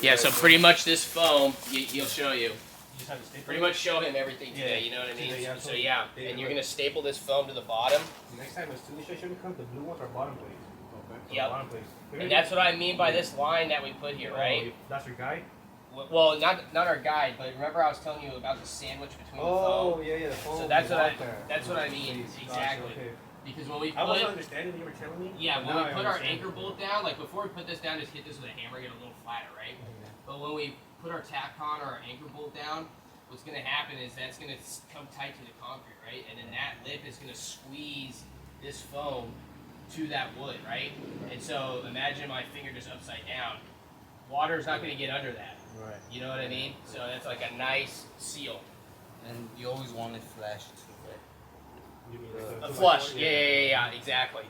Yeah, so pretty much this foam, he'll show you. Pretty much show him everything today, you know what I mean? So yeah, and you're gonna staple this foam to the bottom. Next time as soon as you come, the blue ones are bottom plates. Okay. Yep. Bottom plates. And that's what I mean by this line that we put here, right? That's your guide? Well, not our guide, but remember I was telling you about the sandwich between the foam? Oh, yeah, the foam. So that's what I mean, exactly. Okay. Because when we put, I wasn't understanding what you were telling me. Yeah, when we put our anchor bolt down, like before we put this down, just hit this with a hammer, get a little flatter, right? Okay. But when we put our tack on or our anchor bolt down, what's going to happen is that's going to come tight to the concrete, right? And then that lip is going to squeeze this foam to that wood, right? And so imagine my finger just upside down. Water's not going to get under that. Right. You know what I mean? So that's like a nice seal. And you always want it flashed. A flush, yeah, exactly.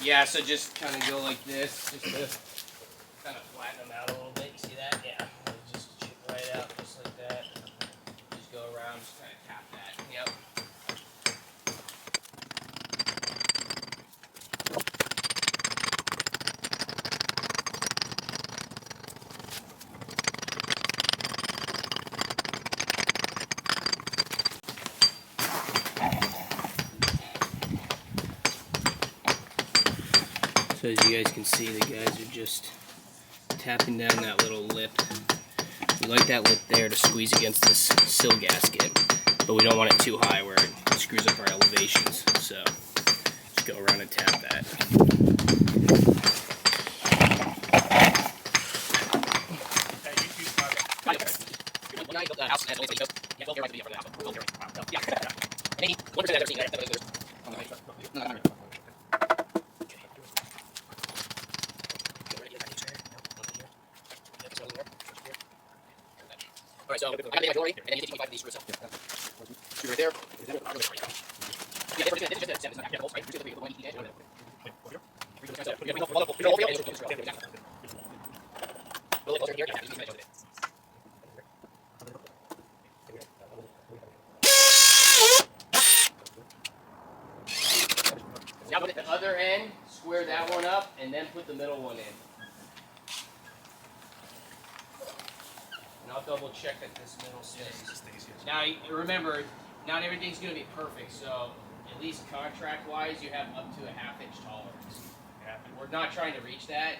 Yeah, so just kind of go like this, just to kind of flatten them out a little bit. You see that? Yeah. Just chip right out, just like that. Just go around, just kind of tap that. Yep. So as you guys can see, the guys are just tapping down that little lip. We like that lip there to squeeze against this sill gasket, but we don't want it too high where it screws up our elevations. So just go around and tap that. Alright, so I got the jewelry, and then you take 25 of these screws up. Screw right there. Now put the other end, square that one up, and then put the middle one in. And I'll double check that this middle stays. Now remember, not everything's going to be perfect, so at least contract-wise, you have up to a ½ inch tolerance. We're not trying to reach that.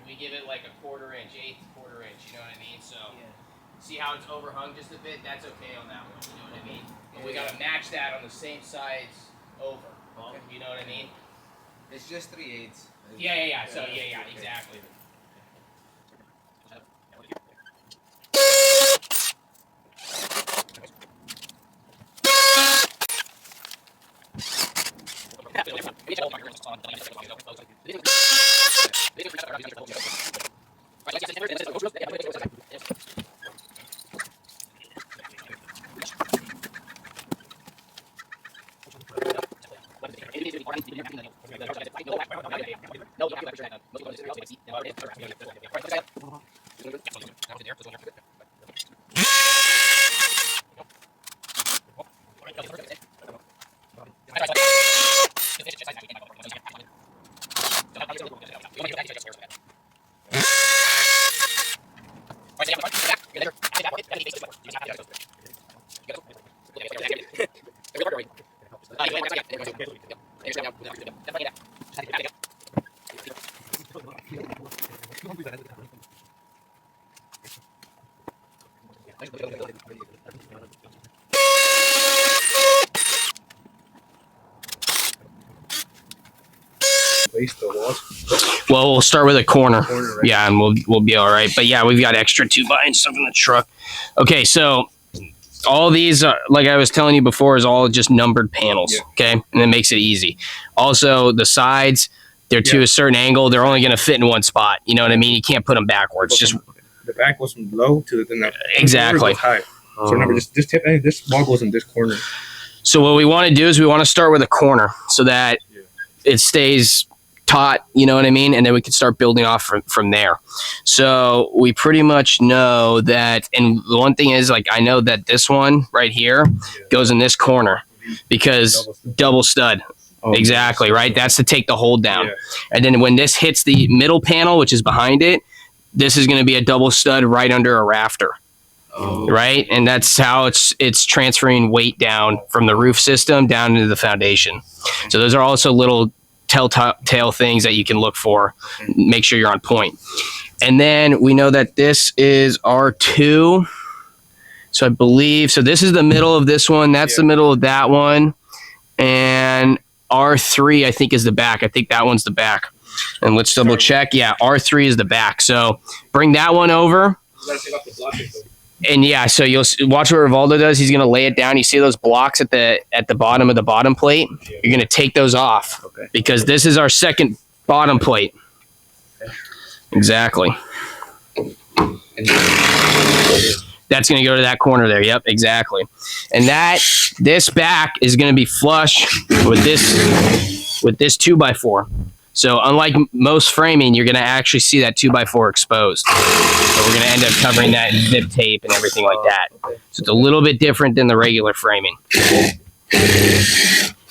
We give it like a ¼ inch, ¼ inch, you know what I mean? So see how it's overhung just a bit? That's okay on that one, you know what I mean? But we got to match that on the same sides over. You know what I mean? It's just 3/8. Yeah. So yeah, exactly. base, the walls? Well, we'll start with a corner. Corner, right? Yeah, and we'll be all right. But yeah, we've got extra 2x and stuff in the truck. Okay, so all these, like I was telling you before, is all just numbered panels. Yeah. Okay, and it makes it easy. Also, the sides, they're to a certain angle. They're only going to fit in one spot. You know what I mean? You can't put them backwards. Just the back goes from low to the exactly high. So remember, this wall goes in this corner. So what we want to do is we want to start with a corner so that it stays taut, you know what I mean? And then we can start building off from there. So we pretty much know that, and the one thing is, like, I know that this one right here goes in this corner because double stud. Oh, exactly, right? That's to take the hold down. Yeah. And then when this hits the middle panel, which is behind it, this is going to be a double stud right under a rafter. Oh. Right, and that's how it's transferring weight down from the roof system down into the foundation. So those are also little telltale things that you can look for. Make sure you're on point. And then we know that this is R2. So I believe this is the middle of this one. That's the middle of that one, and R3 I think is the back. I think that one's the back. And let's double check. Yeah, R3 is the back. So bring that one over. And yeah, so you'll watch what Rivaldo does. He's going to lay it down. You see those blocks at the bottom of the bottom plate? You're going to take those off because this is our second bottom plate. Exactly. That's going to go to that corner there. Yep, exactly. And this back is going to be flush with this 2x4. So unlike most framing, you're going to actually see that 2x4 exposed. So we're going to end up covering that in zip tape and everything like that. So it's a little bit different than the regular framing.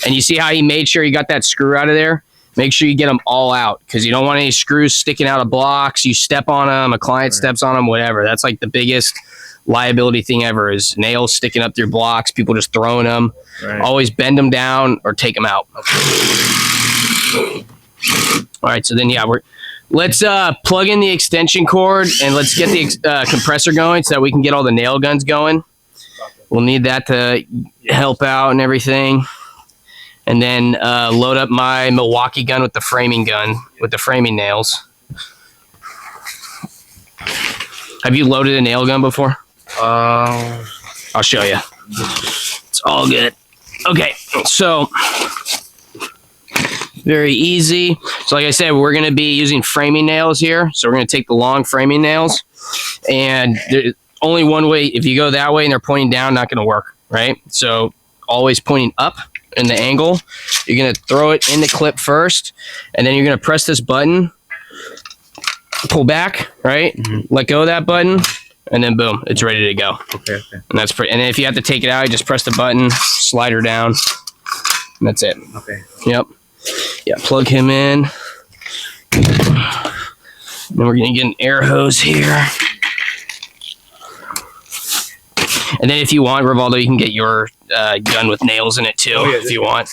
And you see how he made sure he got that screw out of there? Make sure you get them all out because you don't want any screws sticking out of blocks. You step on them, a client steps on them, whatever. That's like the biggest liability thing ever is nails sticking up through blocks, people just throwing them. Right. Always bend them down or take them out. All right, so then let's plug in the extension cord and let's get the compressor going so that we can get all the nail guns going. We'll need that to help out and everything. And then load up my Milwaukee gun with the framing nails. Have you loaded a nail gun before? I'll show you. It's all good. Okay, so very easy. So like I said, we're going to be using framing nails here. So we're going to take the long framing nails. And there's only one way. If you go that way and they're pointing down, not going to work, right? So always pointing up in the angle. You're going to throw it in the clip first. And then you're going to press this button. Pull back, right? Mm-hmm. Let go of that button. And then boom, it's ready to go. Okay. And that's pretty. And then if you have to take it out, you just press the button, slide her down. And that's it. Okay. Yep. Yeah, plug him in. Then we're going to get an air hose here. And then if you want, Rivaldo, you can get your gun with nails in it too, if you want.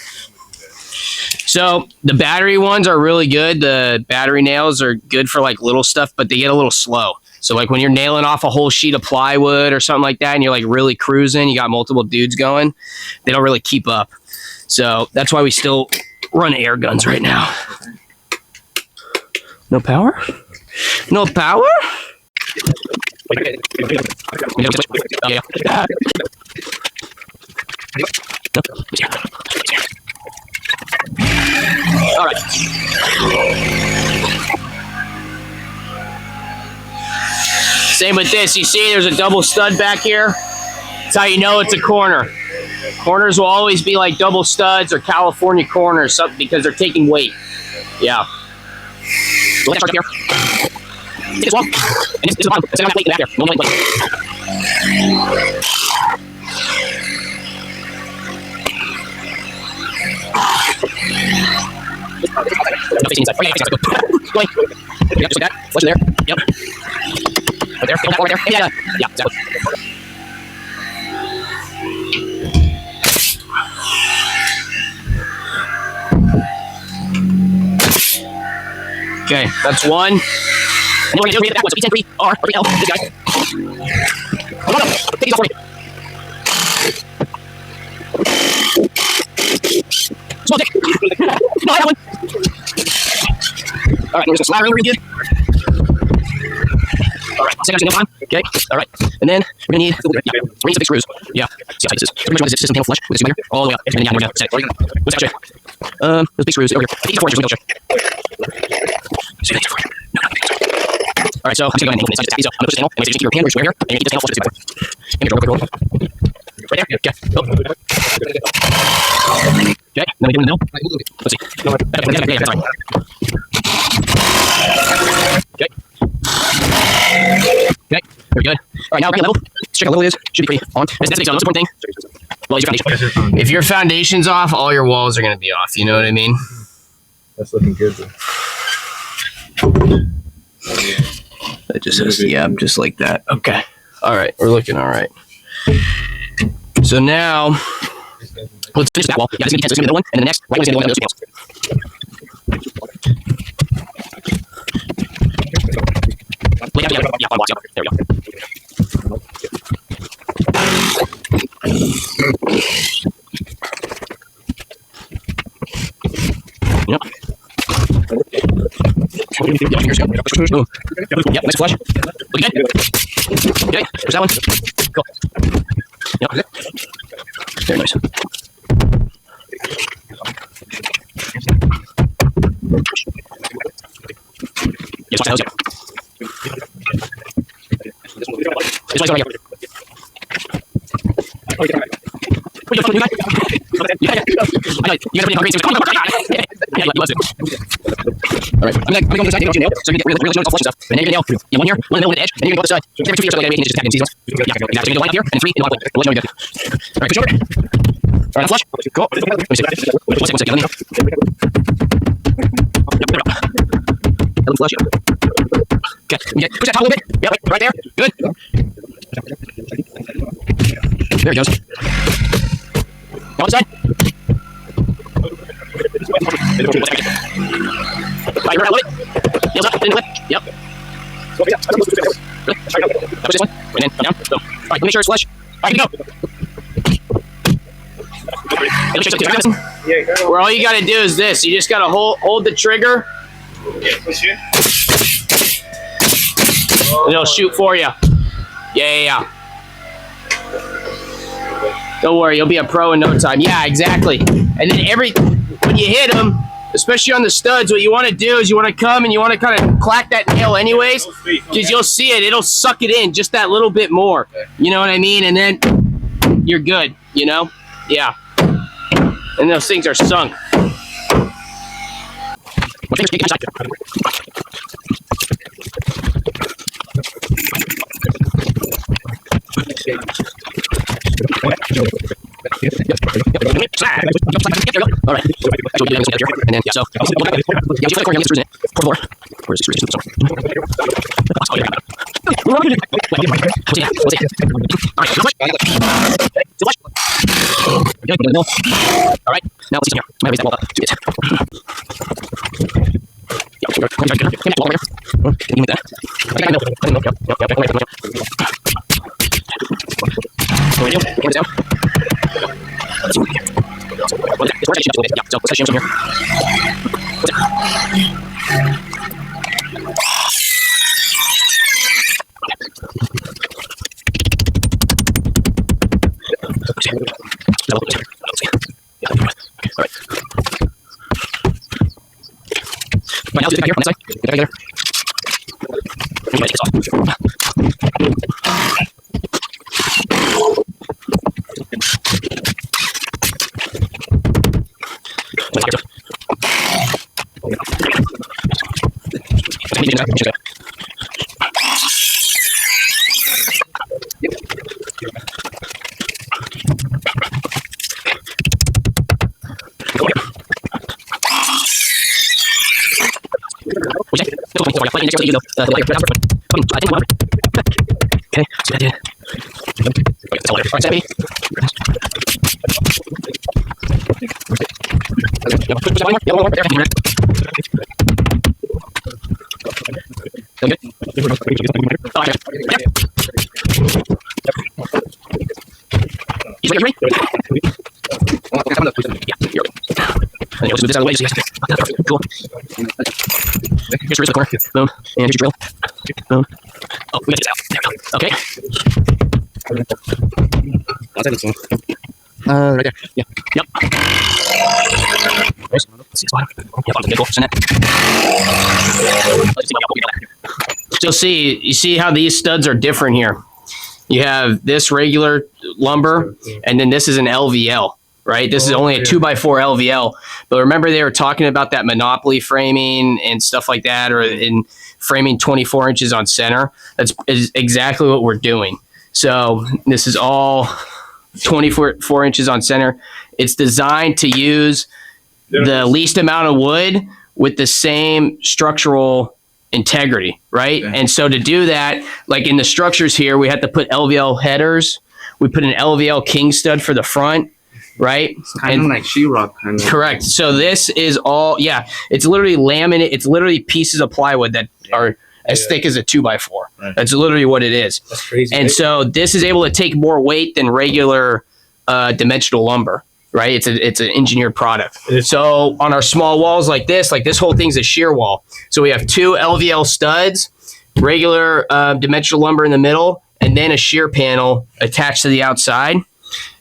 So the battery ones are really good. The battery nails are good for like little stuff, but they get a little slow. So like when you're nailing off a whole sheet of plywood or something like that and you're like really cruising, you got multiple dudes going, they don't really keep up. So that's why we still run air guns right now. No power? No power? Yeah. All right. Same with this. You see there's a double stud back here? That's how you know it's a corner. Corners will always be like double studs or California corners because they're taking weight. Yeah. Let's start here. Take this wall. And this is the bottom. It's got weight back there. No weight. Yep, just like that. Flush in there. Yep. Right there. Right there. Yeah. Yeah, exactly. Okay, that's one. And then we're going to do that one. So B10, 3, R, or L, this guy. Oh, no. Take these off for me. Small dick. No, I have one. All right, we're just gonna slide around really good. All right, same time. Okay, all right. And then we're gonna need some big screws. Yeah, see how tight this is. Pretty much this system handle flush with this all the way up. And then yeah, we're gonna set it. What's that? Those big screws over here. I think these are 4 inches. Let me double check. See, these are 4 inches. No. All right, so I'm just gonna go ahead and inside these up. I'm gonna push this handle, and just keep your hand where here, and you keep this handle flush with this before. And roll. Right there. Okay. Oh. Okay. Then we get in the middle. Let's see. Okay, that's fine. Okay. Okay, very good. All right, now we're level. Let's check how level it is. Should be pretty on. That's the most important thing. Well, your foundation. If your foundation's off, all your walls are going to be off. You know what I mean? That's looking good, though. It just says, yeah, just like that. Okay. All right, we're looking all right. So now, let's finish that wall. Yeah, this is going to be the middle one, and then the next, right one is going to be the one of those two panels. Yeah, on blocks, yeah. There we go. Yep. Yep, nice flush. Looking good. Okay, there's that one. Cool. Yep. Very nice. Yes, watch the hose, yeah. This one's right here. What are you fucking doing? Yeah. I know. You guys are pretty hungry, so come on. Yeah, you love it. All right. I'm gonna go to the side, take out your nail, so you can get really all flush and stuff. And then you're gonna nail. Yeah, one here, one in the middle, one at the edge, and then you're gonna go to the side. Every 2 feet or so, like 8 inches, just tack in these ones. Yeah, exactly. So you're gonna go 1 up here, and 3 in the bottom. We'll let you know you're good. All right, push over. All right, flush. Cool. Let me see. One second. Let me know. Yep, there we go. Let them flush it. Okay. Push that top a little bit. Yep, right there. Good. There he goes. Now on the side. Right, you're right, love it. Nails up, in the lip. Yep. Push this one. And then down. Boom. All right, let me make sure it's flush. All right, here we go. Where all you got to do is this. You just got to hold the trigger. And it'll shoot for you. Yeah. Don't worry, you'll be a pro in no time. Yeah, exactly. And then when you hit them, especially on the studs, what you want to do is you want to come and you want to kind of clack that nail anyways, because you'll see it. It'll suck it in just that little bit more. You know what I mean? And then you're good, you know? Yeah. And those things are sunk. All right. So we do this here, and then yeah. So yeah, you flip the corner, get screws in it. Pour floor. Where's the screws? So. Oh, yeah. What's it? All right. Flush. Good. All right. Now let's see here. I might raise that wall up. Do it. Yeah. Come back wall here. Can you make that? Yep. What do I do? Hand it down. Let's see what we here. Well, it's worth it. Yeah, so let's shim some here. What's it? Alright. Right, now let's do it back here on that side. Get it back together. I'm going to take this off. Okay, so that did. That's all there. All right, Sammy. Push that one more. Yeah, one more. There. Feel good? Oh, okay. Yep. You ready? Yeah, here we go. And you'll just move this out of the way. Just perfect. Cool. Here's screws to the corner. Boom. And here's your drill. Boom. Oh, we got this out. There we go. Okay. Right there. Yeah. Yep. Let's see, bottom. Yeah, bottom. Okay, cool. Send that. So see, you see how these studs are different here. You have this regular lumber, and then this is an LVL, right? This is only a 2x4 LVL. But remember, they were talking about that monopoly framing and stuff like that, or in framing 24 inches on center. That's is exactly what we're doing. So this is all 24 inches on center. It's designed to use the least amount of wood with the same structural integrity, right? Okay. And so to do that, like in the structures here, we had to put LVL headers. We put an LVL king stud for the front, right? It's kind of like sheetrock, kind of. Correct. So this is all, it's literally laminate. It's literally pieces of plywood that are as thick as a 2x4. Right. That's literally what it is. That's crazy. And so this is able to take more weight than regular dimensional lumber. Right, it's an engineered product. So on our small walls like this whole thing's a shear wall. So we have 2 LVL studs, regular dimensional lumber in the middle, and then a shear panel attached to the outside.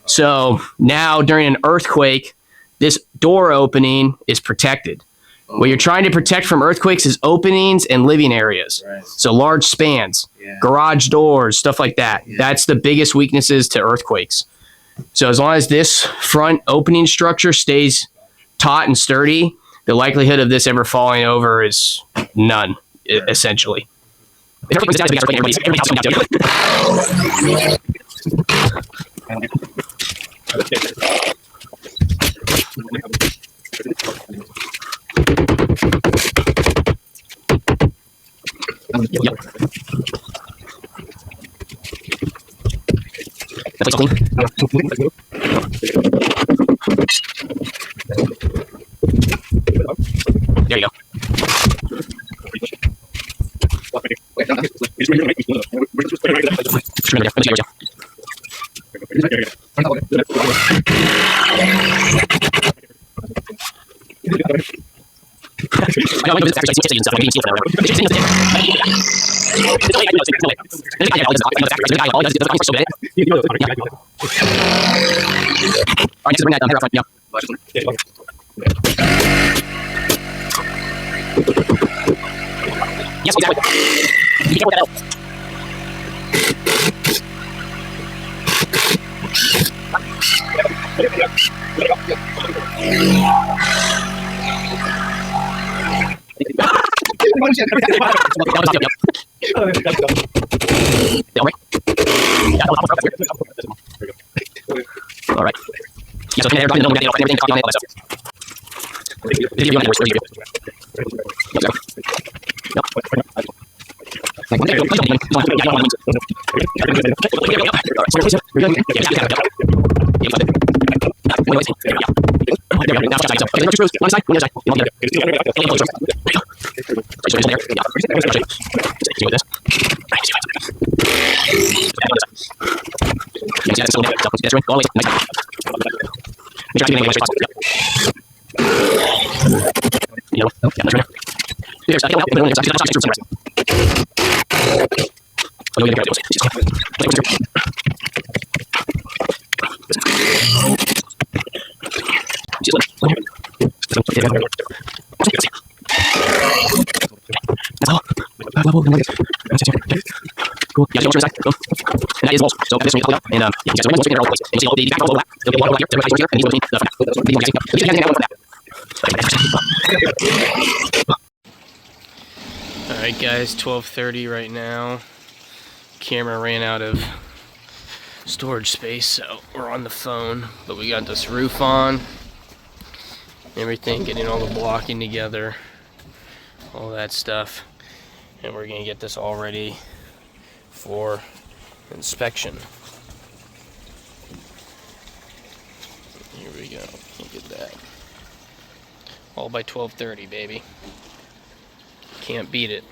So now during an earthquake, this door opening is protected. What you're trying to protect from earthquakes is openings and living areas. Right. So large spans, garage doors, stuff like that. Yeah. That's the biggest weaknesses to earthquakes. So as long as this front opening structure stays taut and sturdy, the likelihood of this ever falling over is none, essentially. That's like clean. There you go. Yes, exactly. Be careful with that L. All right. Yeah, so everything on it, everything copy on it, all that stuff. If you want to Cool. Yeah, just inside. Boom. And that is walls. So this one you pull it up, and yeah, you guys are all the place. And you see all the back all overlap. There'll be water here, there'll be here, and these will be the front. All right, guys, 12:30 right now. Camera ran out of storage space, so we're on the phone. But we got this roof on. Everything, getting all the blocking together, all that stuff, and we're gonna get this all ready for inspection. Here we go. Look at that. All by 12:30, baby. Can't beat it.